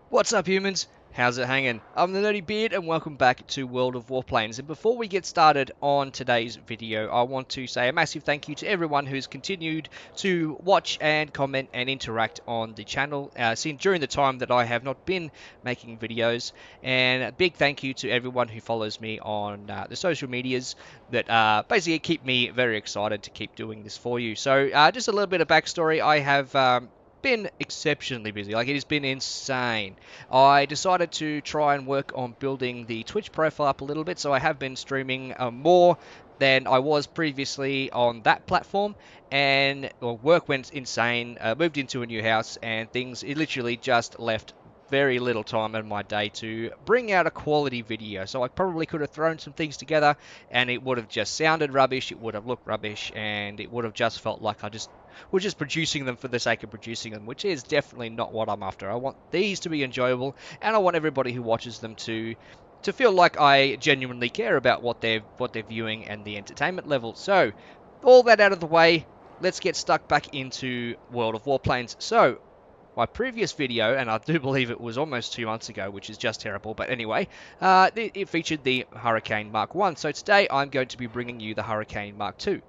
What's up, humans? How's it hanging? I'm the Nerdy Beard and welcome back to World of Warplanes. And before we get started on today's video, I want to say a massive thank you to everyone who's continued to watch and comment and interact on the channel during the time that I have not been making videos. And a big thank you to everyone who follows me on the social medias that basically keep me very excited to keep doing this for you. So just a little bit of backstory. I have been exceptionally busy. Like, it has been insane. I decided to try and work on building the Twitch profile up a little bit, so I have been streaming more than I was previously on that platform, and work went insane, moved into a new house, and it literally just left very little time in my day to bring out a quality video. So I probably could have thrown some things together and it would have just sounded rubbish, it would have looked rubbish, and it would have just felt like we're just producing them for the sake of producing them, which is definitely not what I'm after. I want these to be enjoyable, and I want everybody who watches them to feel like I genuinely care about what they're viewing and the entertainment level. So, all that out of the way, let's get stuck back into World of Warplanes. So, my previous video, and I do believe it was almost 2 months ago, which is just terrible, but anyway, it featured the Hurricane Mk.2. So today I'm going to be bringing you the Hurricane Mk.2.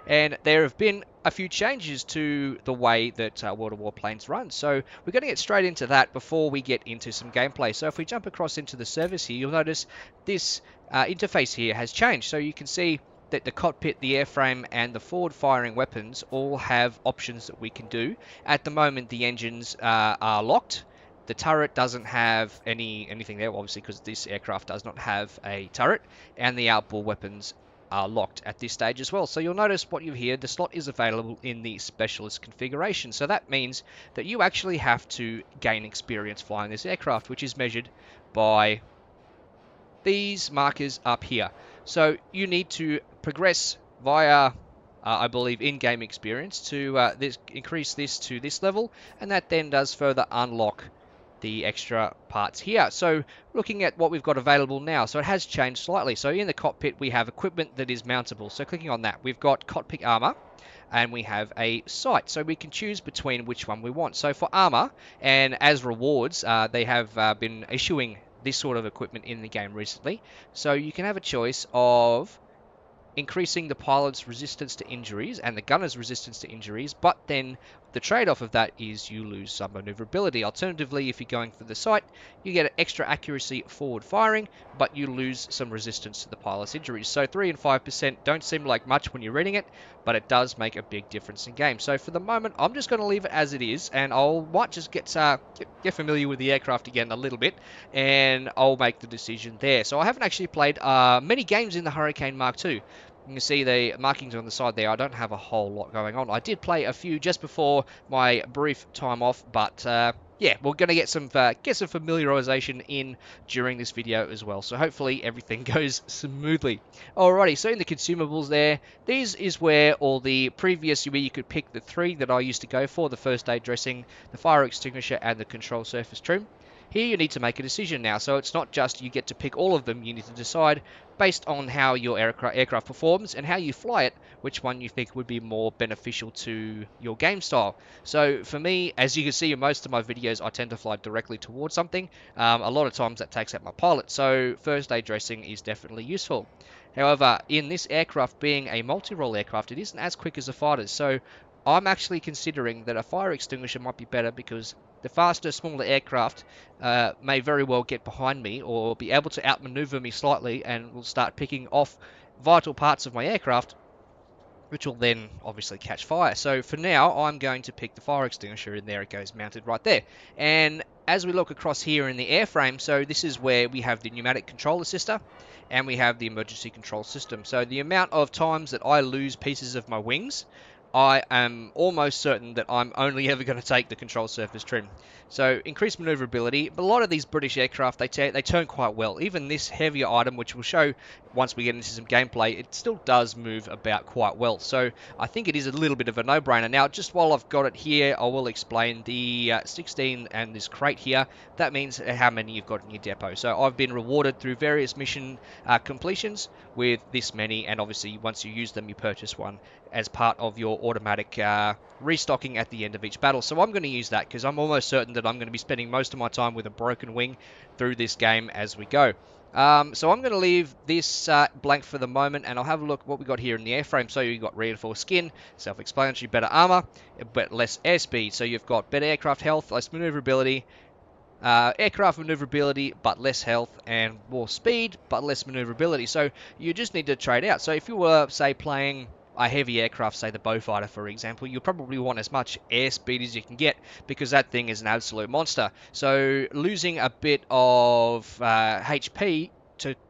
And there have been a few changes to the way that World of Warplanes runs. So we're going to get straight into that before we get into some gameplay. So if we jump across into the service here, you'll notice this interface here has changed. So you can see that the cockpit, the airframe, and the forward-firing weapons all have options that we can do. At the moment, the engines are locked. The turret doesn't have anything there, obviously, because this aircraft does not have a turret, and the outboard weapons are locked at this stage as well. So you'll notice what you hear, the slot is available in the specialist configuration. So that means that you actually have to gain experience flying this aircraft, which is measured by these markers up here. So you need to progress via, I believe, in-game experience to increase this to this level, and that then does further unlock the extra parts here. So looking at what we've got available now, so it has changed slightly. So in the cockpit we have equipment that is mountable. So clicking on that, we've got cockpit armor, and we have a sight, so we can choose between which one we want. So for armor, and as rewards, they have been issuing this sort of equipment in the game recently. So you can have a choice of increasing the pilot's resistance to injuries and the gunner's resistance to injuries, but then the trade-off of that is you lose some maneuverability. Alternatively, if you're going for the sight, you get extra accuracy forward firing, but you lose some resistance to the pilot's injuries. So 3 and 5% don't seem like much when you're reading it, but it does make a big difference in game. So for the moment, I'm just going to leave it as it is, and might just get familiar with the aircraft again a little bit, and I'll make the decision there. So I haven't actually played many games in the Hurricane Mk.2. You can see the markings on the side there. I don't have a whole lot going on. I did play a few just before my brief time off, but yeah, we're going to get some familiarization in during this video as well. So hopefully everything goes smoothly. Alrighty, so in the consumables there, these is where all the previous, where you could pick the three that I used to go for: the first aid dressing, the fire extinguisher, and the control surface trim. Here you need to make a decision now, so it's not just you get to pick all of them, you need to decide based on how your aircraft performs and how you fly it, which one you think would be more beneficial to your game style. So for me, as you can see in most of my videos, I tend to fly directly towards something. A lot of times that takes out my pilot, so first aid dressing is definitely useful. However, in this aircraft being a multi-role aircraft, it isn't as quick as the fighters, so I'm actually considering that a fire extinguisher might be better, because the faster, smaller aircraft may very well get behind me or be able to outmaneuver me slightly, and will start picking off vital parts of my aircraft, which will then obviously catch fire. So for now, I'm going to pick the fire extinguisher, and there it goes, mounted right there. And as we look across here in the airframe, so this is where we have the pneumatic control assister, and we have the emergency control system. So the amount of times that I lose pieces of my wings, I am almost certain that I'm only ever going to take the control surface trim. So increased maneuverability, but a lot of these British aircraft, they turn quite well. Even this heavier item, which we'll show once we get into some gameplay, it still does move about quite well. So I think it is a little bit of a no-brainer. Now, just while I've got it here, I will explain the 16 and this crate here. That means how many you've got in your depot. So I've been rewarded through various mission completions with this many, and obviously once you use them, you purchase one as part of your automatic restocking at the end of each battle. So I'm going to use that because I'm almost certain that I'm going to be spending most of my time with a broken wing through this game as we go. So I'm going to leave this blank for the moment, and I'll have a look what we got here in the airframe. So you've got reinforced skin, self-explanatory, better armor, but less airspeed. So you've got better aircraft health, less maneuverability, aircraft maneuverability but less health, and more speed but less maneuverability. So you just need to trade out. So if you were, say, playing a heavy aircraft, say the Beaufighter for example, you'll probably want as much airspeed as you can get because that thing is an absolute monster. So losing a bit of HP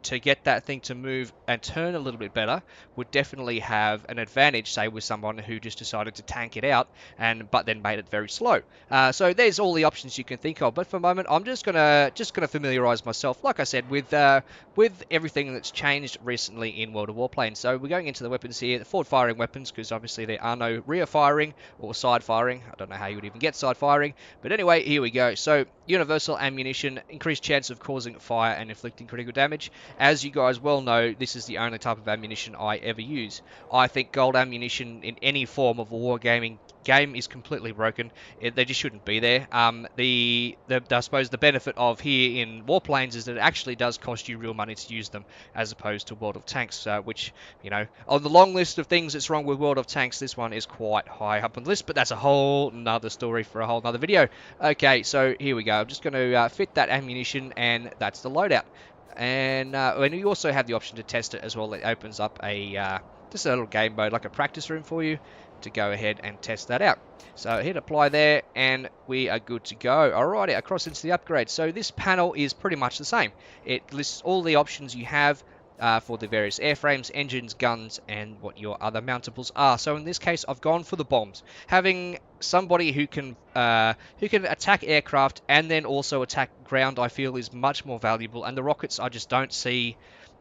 to get that thing to move and turn a little bit better would definitely have an advantage, say with someone who just decided to tank it out but then made it very slow. So there's all the options you can think of, but for the moment I'm just gonna familiarize myself, like I said, with everything that's changed recently in World of Warplanes. So we're going into the weapons here, the forward firing weapons, because obviously there are no rear firing or side firing. I don't know how you would even get side firing, but anyway, here we go. So universal ammunition, increased chance of causing fire and inflicting critical damage. As you guys well know, this is the only type of ammunition I ever use. I think gold ammunition in any form of a wargaming game is completely broken. They just shouldn't be there. I suppose the benefit of here in Warplanes is that it actually does cost you real money to use them, as opposed to World of Tanks, which, you know, on the long list of things that's wrong with World of Tanks, this one is quite high up on the list, but that's a whole nother story for a whole nother video. Okay, so here we go. I'm just going to fit that ammunition, and that's the loadout. And you also have the option to test it as well. It opens up a just a little game mode, like a practice room for you to go ahead and test that out. So hit apply there, and we are good to go. Alrighty, across into the upgrade. So this panel is pretty much the same. It lists all the options you have for the various airframes, engines, guns, and what your other mountables are. So in this case, I've gone for the bombs. Having somebody who can attack aircraft and then also attack ground, I feel, is much more valuable. And the rockets, I just don't see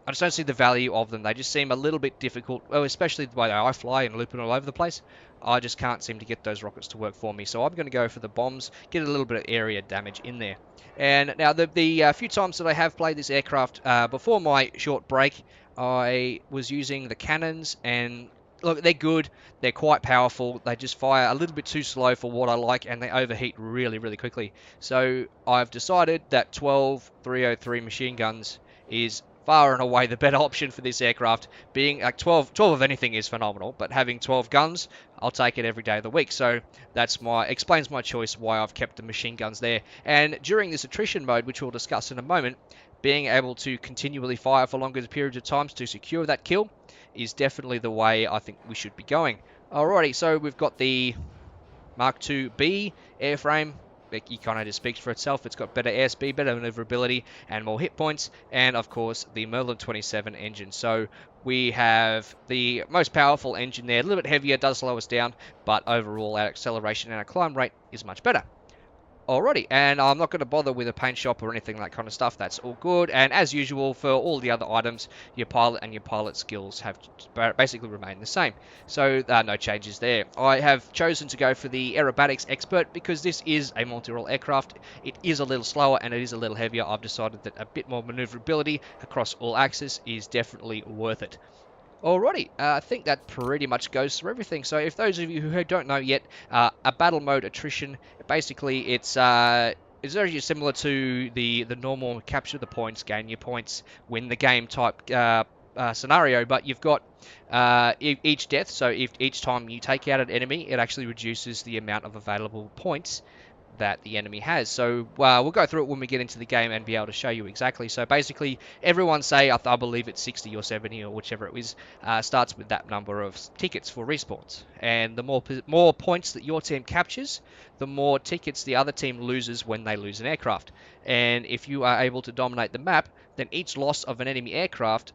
the value of them. They just seem a little bit difficult, well, especially the way I fly and looping all over the place. I just can't seem to get those rockets to work for me. So I'm going to go for the bombs, get a little bit of area damage in there. And now the few times that I have played this aircraft before my short break, I was using the cannons, and look, they're good. They're quite powerful. They just fire a little bit too slow for what I like, and they overheat really, really quickly. So I've decided that 12 303 machine guns is far and away the better option for this aircraft. Being like 12 of anything is phenomenal, but having 12 guns, I'll take it every day of the week. So that's explains my choice why I've kept the machine guns there. And during this attrition mode, which we'll discuss in a moment, being able to continually fire for longer periods of times to secure that kill is definitely the way I think we should be going. Alrighty, so we've got the Mk.2B airframe. It kind of just speaks for itself. It's got better airspeed, better maneuverability, and more hit points, and of course the Merlin 27 engine. So we have the most powerful engine there, a little bit heavier, does slow us down, but overall our acceleration and our climb rate is much better. Alrighty, and I'm not going to bother with a paint shop or anything, that kind of stuff. That's all good. And as usual, for all the other items, your pilot and your pilot skills have basically remained the same. So no changes there. I have chosen to go for the aerobatics expert because this is a multi-role aircraft. It is a little slower and it is a little heavier. I've decided that a bit more maneuverability across all axes is definitely worth it. Alrighty, I think that pretty much goes through everything. So if those of you who don't know yet, a battle mode attrition, basically it's very similar to the normal capture the points, gain your points, win the game type scenario, but you've got each death, so if each time you take out an enemy, it actually reduces the amount of available points that the enemy has. So we'll go through it when we get into the game and be able to show you exactly. So basically, everyone say, I believe it's 60 or 70 or whichever it is, starts with that number of tickets for respawns. And the more points that your team captures, the more tickets the other team loses when they lose an aircraft. And if you are able to dominate the map, then each loss of an enemy aircraft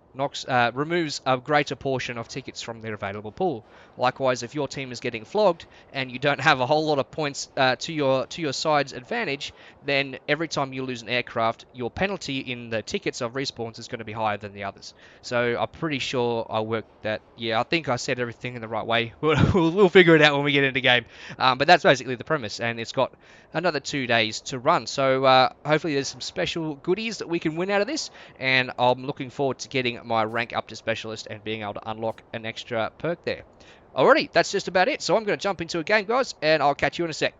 removes a greater portion of tickets from their available pool. Likewise, if your team is getting flogged and you don't have a whole lot of points to your side's advantage, then every time you lose an aircraft, your penalty in the tickets of respawns is going to be higher than the others. So I'm pretty sure I worked that. Yeah, I think I said everything in the right way. We'll figure it out when we get into game. But that's basically the premise, and it's got another 2 days to run. So hopefully there's some special goodies that we can win out of this, and I'm looking forward to getting my rank up to specialist and being able to unlock an extra perk there. Alrighty, that's just about it. So I'm going to jump into a game, guys, and I'll catch you in a sec.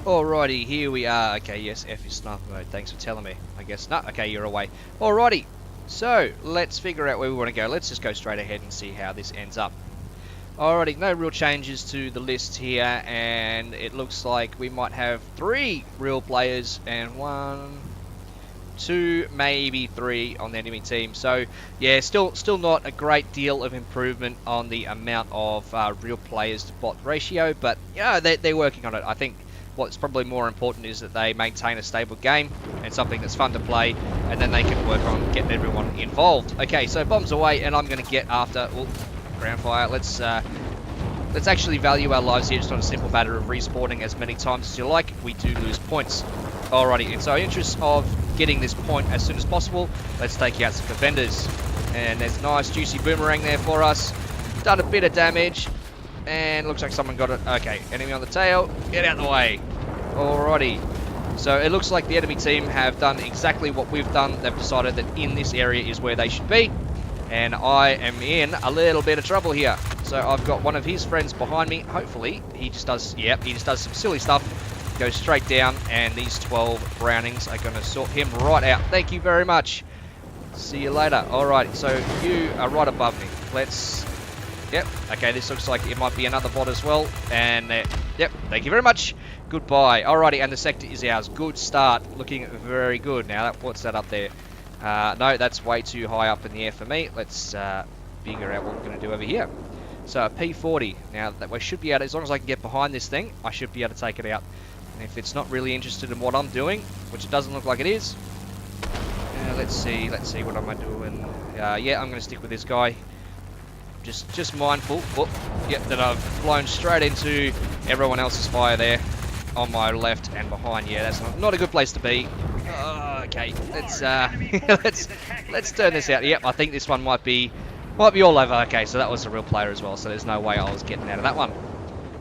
Alrighty, here we are. Okay, yes, F is sniper mode. Thanks for telling me. I guess not. Okay, you're away. Alrighty, so let's figure out where we want to go. Let's just go straight ahead and see how this ends up. Alrighty, no real changes to the list here, and it looks like we might have 3 real players and 1, 2, maybe 3 on the enemy team. So yeah, still not a great deal of improvement on the amount of real players to bot ratio, but yeah, they're working on it. I think what's probably more important is that they maintain a stable game and something that's fun to play, and then they can work on getting everyone involved. Okay, so bombs away, and I'm going to get after ground fire. Let's actually value our lives here. It's not a simple matter of respawning as many times as you like. We do lose points. Alrighty, and so in interest of getting this point as soon as possible, let's take out some defenders. And there's a nice juicy boomerang there for us. Done a bit of damage. And looks like someone got it. Okay, enemy on the tail. Get out of the way. Alrighty. So it looks like the enemy team have done exactly what we've done. They've decided that in this area is where they should be. And I am in a little bit of trouble here. So I've got one of his friends behind me. Hopefully, he just does, yep, he just does some silly stuff. Goes straight down, and these 12 Brownings are going to sort him right out. Thank you very much. See you later. Alright, so you are right above me. Let's... Yep, okay, this looks like it might be another bot as well. And, yep, thank you very much. Goodbye. Alrighty, and the sector is ours. Good start. Looking very good. Now, what's that up there? No, that's way too high up in the air for me. Let's figure out what we're going to do over here. So, a P40. Now, that we should be able to, as long as I can get behind this thing, I should be able to take it out. And if it's not really interested in what I'm doing, which it doesn't look like it is, let's see what am I doing. Yeah, I'm going to stick with this guy. Just mindful, that I've flown straight into everyone else's fire there on my left and behind. Yeah, that's not a good place to be. Okay, let's let's turn this out. Yep, I think this one might be all over. Okay, so that was a real player as well, so there's no way I was getting out of that one.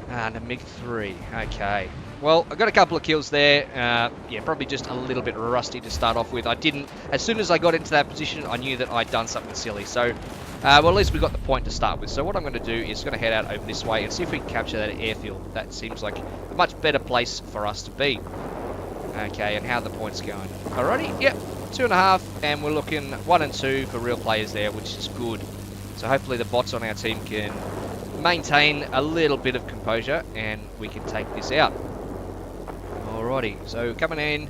And a Mk.2. Okay. Well, I got a couple of kills there. Yeah, probably just a little bit rusty to start off with. As soon as I got into that position, I knew that I'd done something silly. So, well, at least we got the point to start with. So what I'm going to do is going to head out over this way and see if we can capture that airfield. That seems like a much better place for us to be. Okay, and how are the points going? Alrighty, yep, 2.5, and we're looking 1 and 2 for real players there, which is good. So hopefully the bots on our team can maintain a little bit of composure, and we can take this out. Alrighty, so coming in,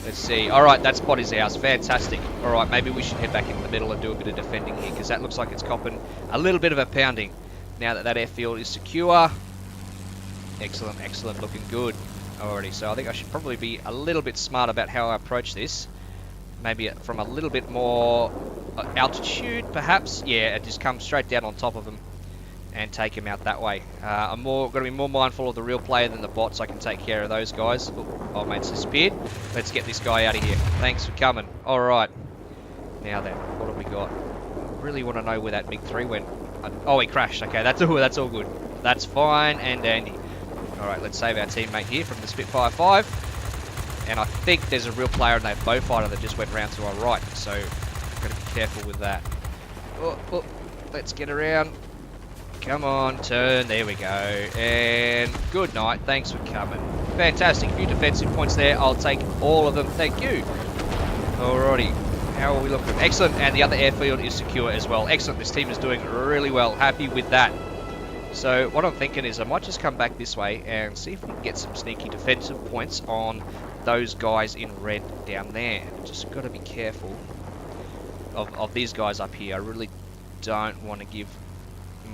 let's see. Alright, that spot is ours. Fantastic. Alright, maybe we should head back into the middle and do a bit of defending here, because that looks like it's copping a little bit of a pounding now that that airfield is secure. Excellent, excellent, looking good. Alrighty, so I think I should probably be a little bit smart about how I approach this. Maybe from a little bit more altitude, perhaps. Yeah, and just come straight down on top of them and take him out that way. I'm going to be more mindful of the real player than the bot, so I can take care of those guys. Oh, mate's disappeared. Let's get this guy out of here. Thanks for coming. Alright. Now then, what have we got? I really want to know where that Mk.2 went. Oh, he crashed. Okay, that's all good. That's fine and dandy. Alright, let's save our teammate here from the Spitfire 5. And I think there's a real player in that Bowfighter that just went round to our right, so I've got to be careful with that. Oh, let's get around. Come on, turn. There we go. And good night. Thanks for coming. Fantastic. A few defensive points there. I'll take all of them. Thank you. Alrighty. How are we looking? Excellent. And the other airfield is secure as well. Excellent. This team is doing really well. Happy with that. So what I'm thinking is I might just come back this way and see if we can get some sneaky defensive points on those guys in red down there. Just got to be careful of these guys up here. I really don't want to give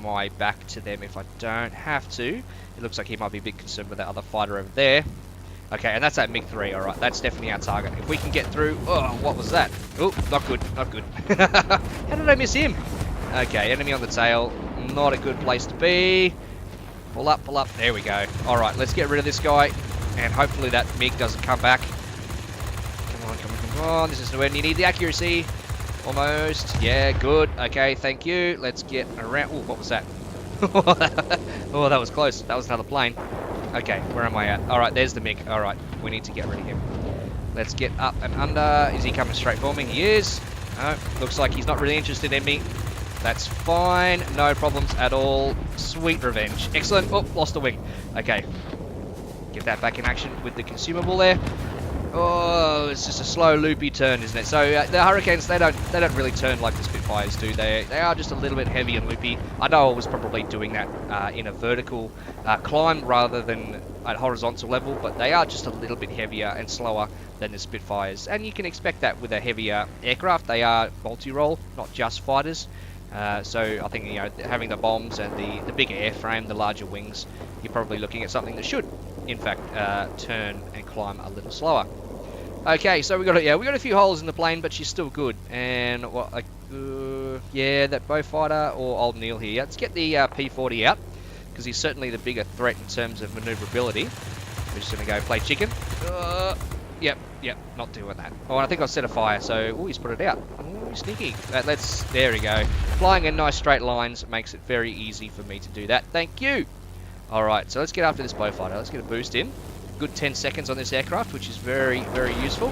my back to them if I don't have to. It looks like he might be a bit concerned with that other fighter over there. Okay, and that's that Mk.2. Alright, that's definitely our target. If we can get through... Oh, what was that? Oh, not good, not good. How did I miss him? Okay, enemy on the tail. Not a good place to be. Pull up, pull up. There we go. Alright, let's get rid of this guy. And hopefully that MiG doesn't come back. Come on, come on, come on. This is when you need the accuracy. Almost. Yeah, good. Okay, thank you. Let's get around. Oh, what was that? Oh, that was close. That was another plane. Okay, where am I at? Alright, there's the MiG. Alright, we need to get rid of him. Let's get up and under. Is he coming straight for me? He is. No, looks like he's not really interested in me. That's fine. No problems at all. Sweet revenge. Excellent. Oh, lost the wing. Okay. Get that back in action with the consumable there. Oh, it's just a slow, loopy turn, isn't it? So the Hurricanes, they don't really turn like the Spitfires do. They are just a little bit heavy and loopy. I know I was probably doing that in a vertical climb rather than at horizontal level, but they are just a little bit heavier and slower than the Spitfires. And you can expect that with a heavier aircraft. They are multi-role, not just fighters. So I think, you know, having the bombs and the bigger airframe, the larger wings, you're probably looking at something that should, in fact, turn and climb a little slower. Okay, so we got a few holes in the plane, but she's still good. And what? Yeah, that Beaufighter or Old Neil here. Let's get the P40 out because he's certainly the bigger threat in terms of maneuverability. We're just gonna go play chicken. Yep, not doing that. Oh, and I think I set a fire, so he's put it out. Ooh, sneaky. There we go. Flying in nice straight lines makes it very easy for me to do that. Thank you. All right, so let's get after this Beaufighter. Let's get a boost in. Good 10 seconds on this aircraft, which is very, very useful.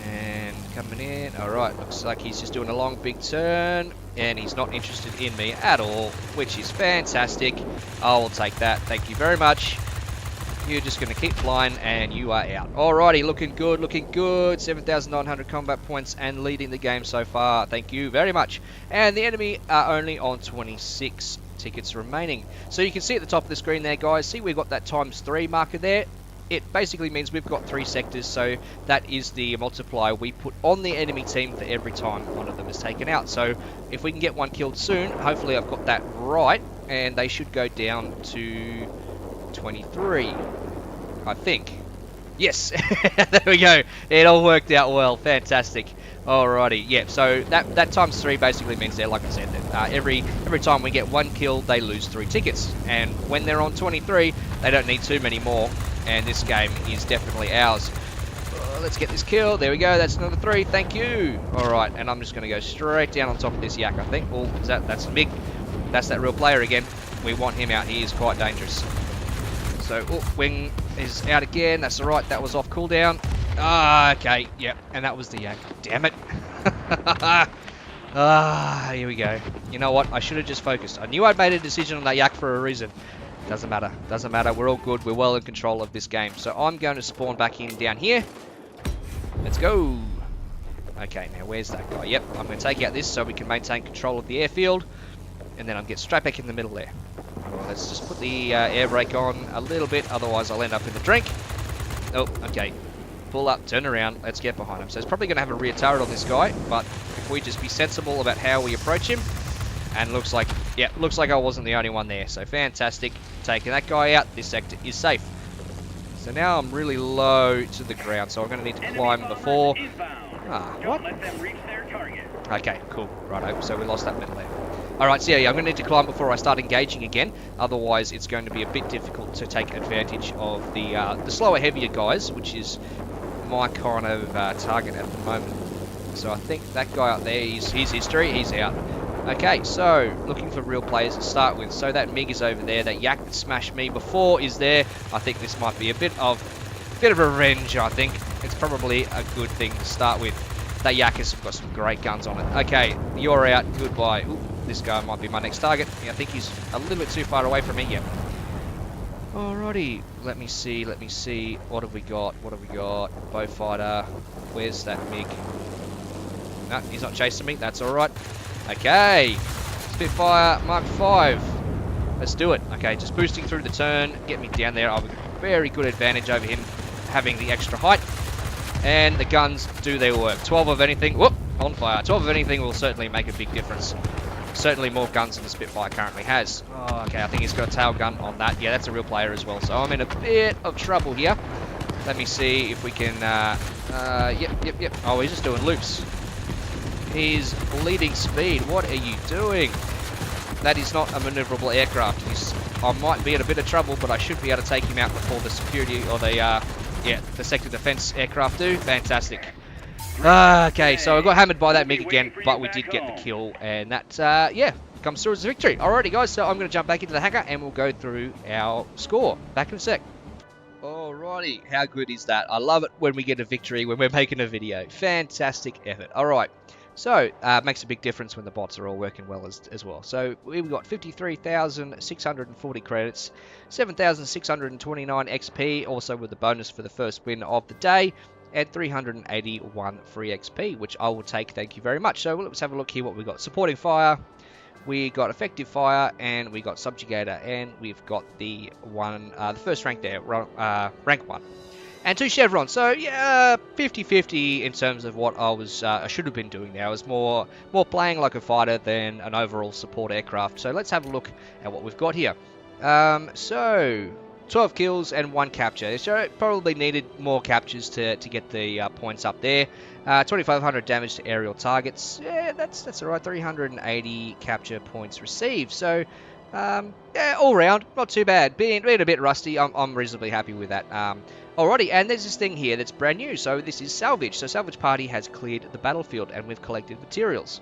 And coming in. All right, looks like he's just doing a long, big turn, and he's not interested in me at all, which is fantastic. I will take that. Thank you very much. You're just going to keep flying, and you are out. Alrighty, looking good, looking good. 7,900 combat points and leading the game so far. Thank you very much. And the enemy are only on 26 tickets remaining. So you can see at the top of the screen there, guys, see we've got that ×3 marker there. It basically means we've got 3 sectors, so that is the multiplier we put on the enemy team for every time one of them is taken out. So if we can get one killed soon, hopefully I've got that right, and they should go down to 23, I think. Yes, there we go. It all worked out well. Fantastic. Alrighty, yeah. So that ×3 basically means there, like I said, that every time we get one kill, they lose 3 tickets, and when they're on 23, they don't need too many more. And this game is definitely ours. Let's get this kill. There we go. That's another 3. Thank you. All right, and I'm just going to go straight down on top of this yak, I think. Oh, that's Mig. That's that real player again. We want him out. He is quite dangerous. So, wing is out again. That's all right. That was off cooldown. Ah, okay. Yep, and that was the yak. Damn it. Here we go. You know what? I should have just focused. I knew I'd made a decision on that yak for a reason. Doesn't matter. Doesn't matter. We're all good. We're well in control of this game. So I'm going to spawn back in down here. Let's go. Okay, now where's that guy? Yep, I'm going to take out this so we can maintain control of the airfield. And then I'll get straight back in the middle there. Well, let's just put the air brake on a little bit. Otherwise, I'll end up in the drink. Oh, okay. Pull up, turn around. Let's get behind him. So it's probably going to have a rear turret on this guy. But if we just be sensible about how we approach him. And looks like, yeah, looks like I wasn't the only one there. So fantastic. Taking that guy out. This sector is safe. So now I'm really low to the ground. So I'm going to need to climb before... Ah, what? Okay, cool. Righto. So we lost that middle there. Alright, so yeah, I'm going to need to climb before I start engaging again. Otherwise, it's going to be a bit difficult to take advantage of the slower, heavier guys, which is my kind of target at the moment. So I think that guy up there, he's history. He's out. Okay, so looking for real players to start with. So that MiG is over there. That yak that smashed me before is there. I think this might be a bit of revenge. I think it's probably a good thing to start with. That yak has got some great guns on it. Okay, you're out. Goodbye. Ooh, this guy might be my next target. Yeah, I think he's a little bit too far away from me. Yep. Alrighty. Let me see. Let me see. What have we got? What have we got? Beaufighter. Where's that MiG? No, he's not chasing me. That's alright. Okay, Spitfire Mk.2. Let's do it. Okay, just boosting through the turn, get me down there. I've got a very good advantage over him having the extra height. And the guns do their work. 12 of anything, whoop, on fire. 12 of anything will certainly make a big difference. Certainly more guns than the Spitfire currently has. Oh, okay, I think he's got a tail gun on that. Yeah, that's a real player as well. So I'm in a bit of trouble here. Let me see if we can, yep. Oh, he's just doing loops. He's bleeding speed. What are you doing? That is not a maneuverable aircraft. I might be in a bit of trouble, but I should be able to take him out before the security or the sector defense aircraft do. Fantastic. Okay, so I got hammered by that MiG again, but we did get the kill, and that, comes through as a victory. Alrighty, guys, so I'm going to jump back into the hangar, and we'll go through our score. Back in a sec. Alrighty, how good is that? I love it when we get a victory, when we're making a video. Fantastic effort. Alright. So, makes a big difference when the bots are all working well as well. So, we've got 53,640 credits, 7,629 XP, also with the bonus for the first win of the day, and 381 free XP, which I will take, thank you very much. So, let's have a look here what we've got. Supporting fire, we got effective fire, and we got subjugator, and we've got the first rank there, rank 1. And 2 chevrons, so yeah, 50-50 in terms of what I should have been doing there. I was more playing like a fighter than an overall support aircraft. So let's have a look at what we've got here. So 12 kills and 1 capture. So probably needed more captures to get the points up there. 2,500 damage to aerial targets. Yeah, that's alright. 380 capture points received. So yeah, all round, not too bad. Being a bit rusty, I'm reasonably happy with that. Alrighty, and there's this thing here that's brand new. So this is salvage. So salvage party has cleared the battlefield and we've collected materials.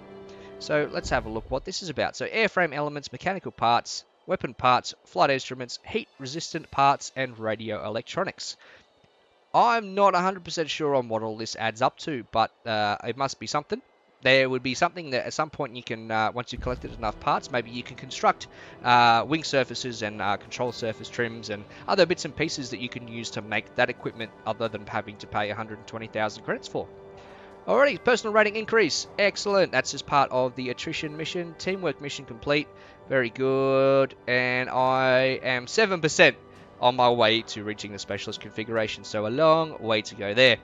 So let's have a look what this is about. So airframe elements, mechanical parts, weapon parts, flight instruments, heat resistant parts, and radio electronics. I'm not 100% sure on what all this adds up to, but it must be something. There would be something that at some point you can, once you've collected enough parts, maybe you can construct wing surfaces and control surface trims and other bits and pieces that you can use to make that equipment other than having to pay 120,000 credits for. Alrighty, personal rating increase. Excellent. That's just part of the attrition mission. Teamwork mission complete. Very good. And I am 7% on my way to reaching the specialist configuration. So a long way to go there.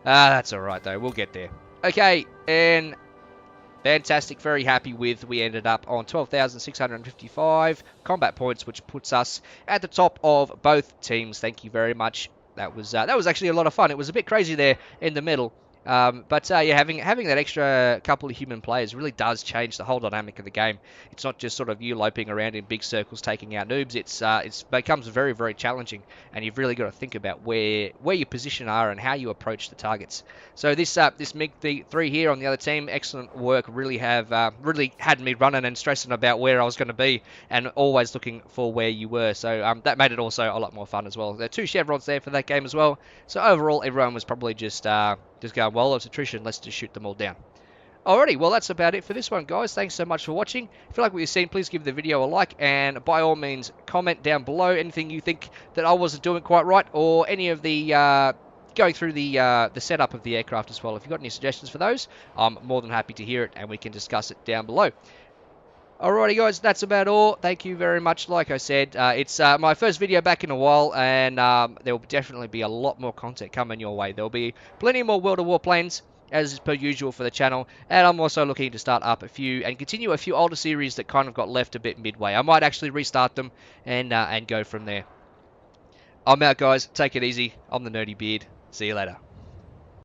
That's alright though. We'll get there. Okay, and fantastic. Very happy with. We ended up on 12,655 combat points, which puts us at the top of both teams. Thank you very much. That was actually a lot of fun. It was a bit crazy there in the middle. But yeah, having that extra couple of human players really does change the whole dynamic of the game. It's not just sort of you loping around in big circles taking out noobs. It becomes very, very challenging, and you've really got to think about where your position are and how you approach the targets. So this Mk.2 here on the other team, excellent work. Really had me running and stressing about where I was going to be, and always looking for where you were. So that made it also a lot more fun as well. There are 2 chevrons there for that game as well. So overall, everyone was probably just going, well, it's attrition, let's just shoot them all down. Alrighty, well, that's about it for this one, guys. Thanks so much for watching. If you like what you've seen, please give the video a like, and by all means, comment down below anything you think that I wasn't doing quite right, or any of the going through the setup of the aircraft as well. If you've got any suggestions for those, I'm more than happy to hear it, and we can discuss it down below. Alrighty guys, that's about all. Thank you very much. Like I said, it's my first video back in a while, and there will definitely be a lot more content coming your way. There will be plenty more World of Warplanes, as is per usual for the channel, and I'm also looking to start up a few and continue a few older series that kind of got left a bit midway. I might actually restart them and go from there. I'm out guys, take it easy. I'm the Nerdy Beard. See you later.